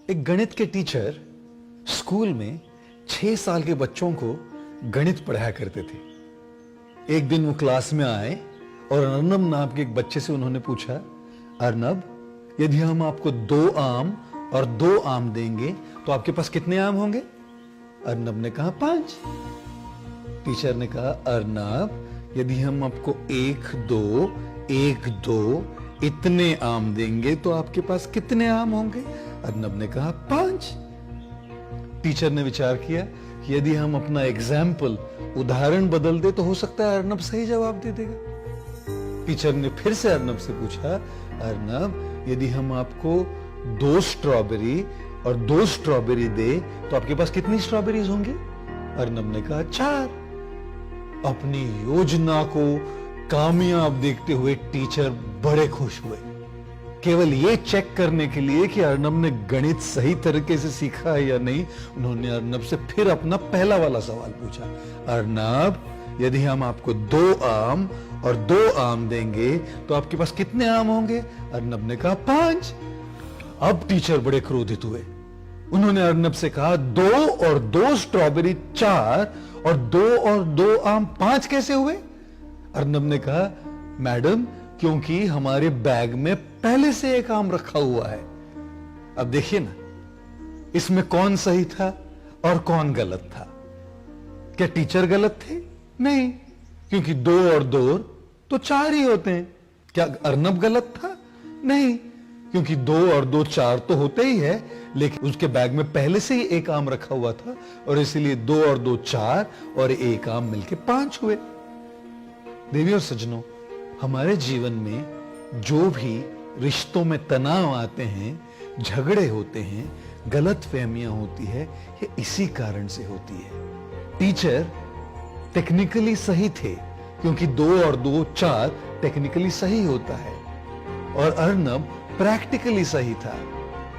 एक गणित के टीचर स्कूल में 6 साल के बच्चों को गणित पढ़ाया करते थे। एक दिन वो क्लास में आए और अर्नब नाम के एक बच्चे से उन्होंने पूछा, अर्नब, यदि हम आपको 2 आम और 2 आम देंगे तो आपके पास कितने आम होंगे? अर्नब ने कहा 5। टीचर ने कहा, अर्नब, यदि हम आपको 1 2 1 2 इतने आम देंगे तो आपके पास कितने आम होंगे? अर्नब ने कहा 5। टीचर ने विचार किया कि यदि हम अपना एग्जाम्पल, उदाहरण बदल दे तो हो सकता है अर्नब सही जवाब दे देगा। टीचर ने फिर से अर्नब से पूछा, अर्नब, यदि हम आपको 2 स्ट्रॉबेरी और 2 स्ट्रॉबेरी दे तो आपके पास कितनी स्ट्रॉबेरीज होंगी? अर्नब ने कहा 4। अपनी योजना को कामयाब देखते हुए टीचर बड़े खुश हुए। केवल ये चेक करने के लिए कि अर्नब ने गणित सही तरीके से सीखा है या नहीं, उन्होंने अर्नब से फिर अपना पहला वाला सवाल पूछा, अर्नब, यदि हम आपको 2 आम और 2 आम देंगे तो आपके पास कितने आम होंगे? अर्नब ने कहा 5। अब टीचर बड़े क्रोधित हुए। उन्होंने अर्नब से कहा, 2 और 2 स्ट्रॉबेरी 4 और 2 और 2 आम 5 कैसे हुए? अर्नब ने कहा, मैडम, क्योंकि हमारे बैग में पहले से एक आम रखा हुआ है। अब देखिए ना, इसमें कौन सही था और कौन गलत था? क्या टीचर गलत थे? नहीं, क्योंकि 2 और 2 तो 4 ही होते हैं। क्या अर्नब गलत था? नहीं, क्योंकि 2 और 2 4 तो होते ही है, लेकिन उसके बैग में पहले से ही एक आम रखा हुआ था और इसलिए 2 और 2 4 और एक आम मिलके 5 हुए। देवी और सज्जनों, हमारे जीवन में जो भी रिश्तों में तनाव आते हैं, झगड़े होते हैं, गलतफहमियां होती है, ये इसी कारण से होती है। टीचर टेक्निकली सही थे क्योंकि 2 और 2 4 टेक्निकली सही होता है, और अर्नब प्रैक्टिकली सही था।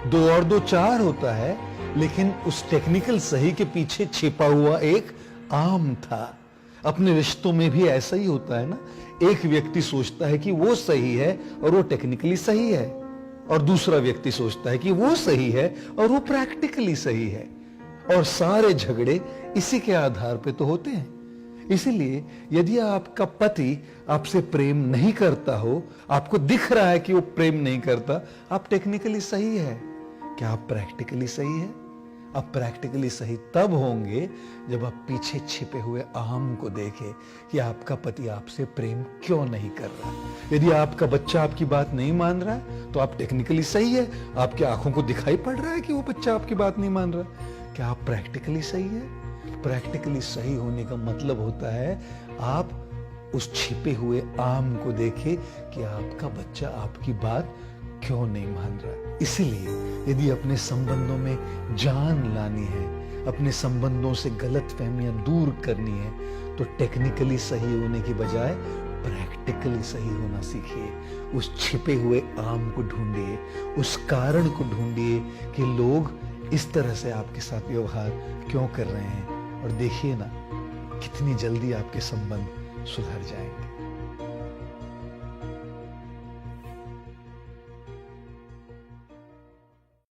2 और 2 4 होता है, लेकिन उस टेक्निकल सही के पीछे छिपा हुआ एक आम था। अपने रिश्तों में भी ऐसा ही होता है ना। एक व्यक्ति सोचता है कि वो सही है और वो टेक्निकली सही है, और दूसरा व्यक्ति सोचता है कि वो सही है और वो प्रैक्टिकली सही है, और सारे झगड़े इसी के आधार पे तो होते हैं। इसीलिए यदि आपका पति आपसे प्रेम नहीं करता हो, आपको दिख रहा है कि वो प्रेम नहीं करता, आप टेक्निकली सही है। क्या आप प्रैक्टिकली सही है? आप प्रैक्टिकली सही तब होंगे जब आप पीछे छिपे हुए आम को देखें कि आपका पति आपसे प्रेम क्यों नहीं कर रहा। यदि आपका बच्चा आपकी बात नहीं मान रहा है तो आप टेक्निकली सही है, आपकी आंखों को दिखाई पड़ रहा है कि वो बच्चा आपकी बात नहीं मान रहा। क्या आप प्रैक्टिकली सही है? प्रैक्टिकली सही होने का मतलब होता है आप उस छिपे हुए आम को देखें कि आपका बच्चा आपकी बात क्यों नहीं मान रहा। इसीलिए यदि अपने संबंधों में जान लानी है, अपने संबंधों से गलतफहमियां दूर करनी है, तो टेक्निकली सही होने की बजाय प्रैक्टिकली सही होना सीखिए। उस छिपे हुए आम को ढूंढिए, उस कारण को ढूंढिए कि लोग इस तरह से आपके साथ व्यवहार क्यों कर रहे हैं, और देखिए ना, कितनी जल्दी आपके संबंध सुधर जाएंगे।